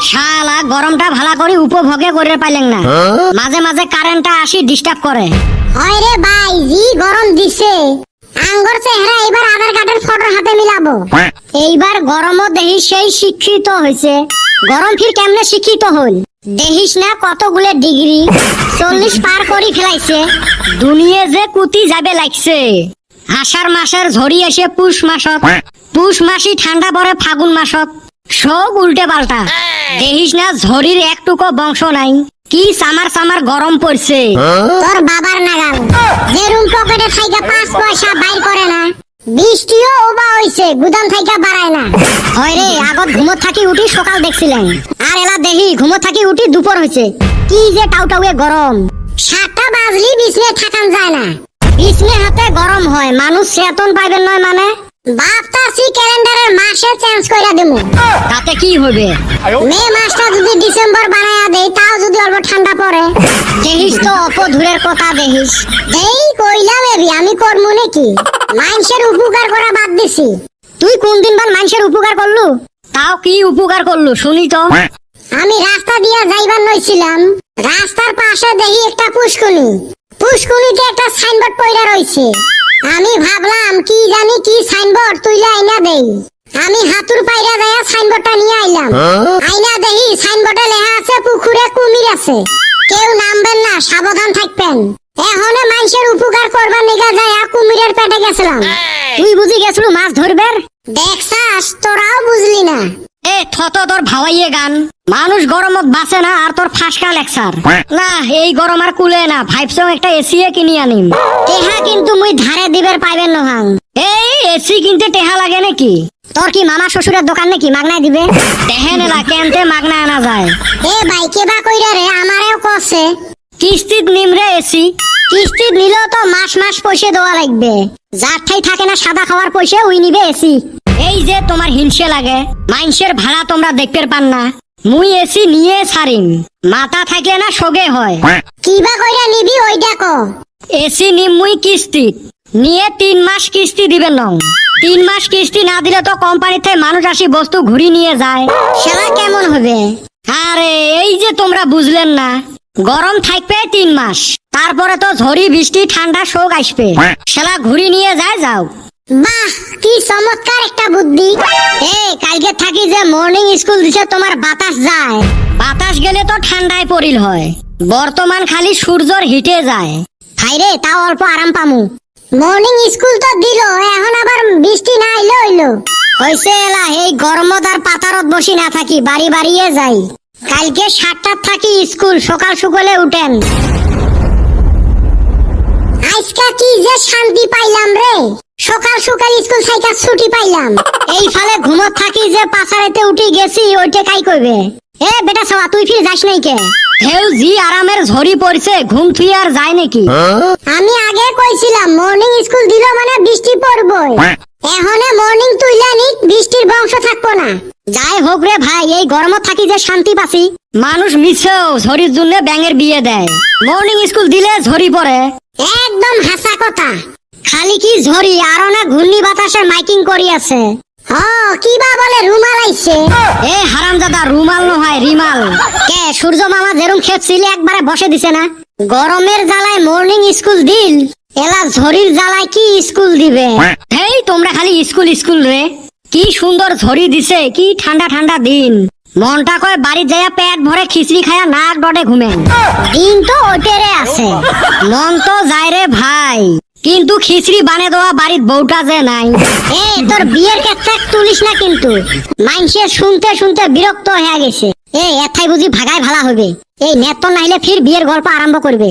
শালা গরমটা ভালো করে উপভোগে করে পাইলেন না। মাঝে মাঝে কারেন্টটা আসি ডিস্টার্ব করে। হয় রে ভাই, জি গরম দিছে। আঙ্গর চেহারা এবার আধার কার্ডের ফটোর হাতে মিলাবো। এইবার গরমও দেহি সেই শিক্ষিত হয়েছে। গরম ফির কেমনে শিক্ষিত হল দেহিস না কতগুলো ডিগ্রি 40 পার করে ফেলাইছে। দুনিয়া যে কুতি যাবে লাগছে। আষাঢ় মাসের ঝড়ি এসে পুষ মাসত, পুষ মাসি ঠান্ডা পড়ে ফাগুন মাসত। সব উল্টে পাল্টা। দেহিস না ঝড়ির একটুকো বংশ নাই। কি সামার সামার গরম পড়ছে। তোর বাবার নাগাল যে রুম পকেটে থাইকা 5 পয়সা বাইর করে না, বৃষ্টিও ওবা হইছে গুদাম থাইকা বাড়ায় না। হয় রে, আগত ঘুমত থাকি উঠি সকাল দেখছিলেন, আর এলা দেহি ঘুমত থাকি উঠি দুপুর হয়েছে। কি যে টাউটাউয়ে গরম। 7টা বাজলি বিছনে থাকান যায় না। বিছনে হাতে গরম হয়, মানুষ চেতন পাইবেন নয় মানে। ভাবতাছি ক্যালেন্ডারের মাসে চেঞ্জ কইরা দেবো। তাতে কি হবে? মে মাসটা যদি ডিসেম্বর বানায়া দেই, তাও যদি অল্প ঠান্ডা পড়ে। দেহিস তো অপধুরের কথা দেহিস। এই কইলাম এবি আমি করমু নাকি? মানুষের উপকার করা বাদ দিছি। তুই কোন দিন বার মানুষের উপকার করলু? তাও কি উপকার করলু শুনি তো। আমি রাস্তা দিয়া যাইবার নইছিলাম, রাস্তার পাশে দেখি একটা পুষ্কুনি। পুষ্কুনিতে একটা সাইনবোর্ড পইরা রইছে। আমি ভাবলাম কি জানি কি সাইনবোর্ড, তুইলা আইনা দেই। আমি হাতুর পাইরা যায়া সাইনবোর্ডটা নিয়ে আইলাম। আইনা দেখি সাইনবোর্ডে লেখা আছে পুকুরে কুমির আছে, কেউ নামবেন না, সাবধান থাকবেন। এখনে মানুষের উপকার করবার নিগা যায়া কুমিরের পেটে গেছিলাম। তুই বুঝি গেছলু মাছ ধরবের? দেখছাস, তোরাও বুঝলি না। এ থত তোর ভাওয়াইয়ে গান। মানুষ গরমত বাঁচে না আর তোর ফাঁসকা লেকচার। না, এই গরম আর কুলে না। ভাইবসং একটা এসি কিনি আনিম। টেহা কিন্তু মুই ধারে দিবের পাইবেন নহাং। এই এসি কিনতে টেহা লাগে নাকি? তোর কি মামা শ্বশুরের দোকান নাকি মাগনায় দিবে? টেহে নেলা কেনতে মাগনা আনা যায়। এ ভাই কেবা কইরা রে, আমারেও কছে কিস্তিত নিমরে এসি। কিস্তিত নিলেও তো মাস মাস পয়সা দেওয়া লাগবে। যার ঠাই থাকে না সাদা খাওয়ার পয়সা ওই নিবে এসি। এই যে তোমার হিংসে লাগে, মাইনসের ভাড়া তোমরা দেখতে পান না। মুই এসি নিয়ে ছাড়িম, মাথা থাকলে না সগে হয়। কিবা কইরা নিবি ওইটা ক। এসি নিম মুই কিস্তি নিয়ে 3 মাস কিস্তি দিবেন নং। 3 মাস কিস্তি না দিলে তো কোম্পানিতে মানুষ আসি বস্তু ঘুরি নিয়ে যায়। সেটা কেমন হবে? আরে এই যে তোমরা বুঝলেন না, গরম থাকবে 3 মাস, তারপরে তো ঝড়ি বৃষ্টি ঠান্ডা শোক আসবে। সেটা ঘুরি নিয়ে যায় যাও। বাহ, কি চমৎকার একটা বুদ্ধি। কালকে থাকি যে মর্নিং স্কুল দিছে, তোমার বাতাস যায়। বাতাস গেলে তো ঠান্ডায় পড়িল হয়। বর্তমান খালি সূর্যর হিটে যায়। হাইরে, তাও অল্প আরাম পামু। মর্নিং স্কুল তো দিল, এখন আবার বৃষ্টি না আইলে হইলো। হইছে এলা, এই গরমত আর পাতারত বসি না থাকি, বাড়ি বাড়িয়ে যাই। কালকে 7টার থাকি স্কুল, সকাল সকালে উঠেন। আজকা কি যে শান্তি পাইলাম রে, সকাল সকাল স্কুল থাইকা ছুটি পাইলাম। এই ফালে ঘুমত থাকি যে পাছারেতে উঠি গেছি, ওইটা কাই কইবে? এ বেটা সওয়া, তুই ফির যাস নাই কে? হেউ জি আরামের ঝড়ি পড়ছে, ঘুম থুই আর যায় নাকি? আমি আগে কইছিলাম মর্নিং স্কুল দিল মানে বৃষ্টি পড়বই। এখনে মর্নিং তুইলা নিক, বৃষ্টির বংশ থাকবো না। যাই হোক রে ভাই, এই গরমত থাকি যে শান্তি পাছি। মানুষ মিছেও ঝড়ির জন্য ব্যাঙের বিয়ে দেয়। মর্নিং স্কুল দিলে ঝড়ি পড়ে। একদম হাসা কথা। খালি কি ঝড়ি, আরো না ঘূর্ণি বাতাসে মাইকিং করি আছে। কিবা বলে রুমাল আইছে। এ হারামজাদা, রুমাল নহয় রিমাল। কে সূর্য মামা যেরম খেপছিলে একবারে বসে দিছে না। গরমের জ্বালায় মর্নিং স্কুল দিল, এলা ঝড়ির জ্বালায় কি স্কুল দিবে? হেই তোমরা খালি স্কুল স্কুল রে। কি সুন্দর ঝড়ি দিছে, কি ঠান্ডা ঠান্ডা দিন। মনটা কয় বাড়ি যাইয়া পেট ভরে খিচড়ি খায়া নাক ডটে ঘুমেন। দিন তো ওটেরে আছে, মন তো যায় রে ভাই, কিন্তু খিচড়ি বানে দেওয়া বাড়ির বউটা যে নাই। তোর বিয়ের কেচ্ছা তুলিস না কিন্তু, মাইনসে শুনতে শুনতে বিরক্ত হয়ে গেছে। এথাই বুঝি ভাগায় ভালা হবে। এই নেত নাইলে ফির বিয়ের গল্প আরম্ভ করবে।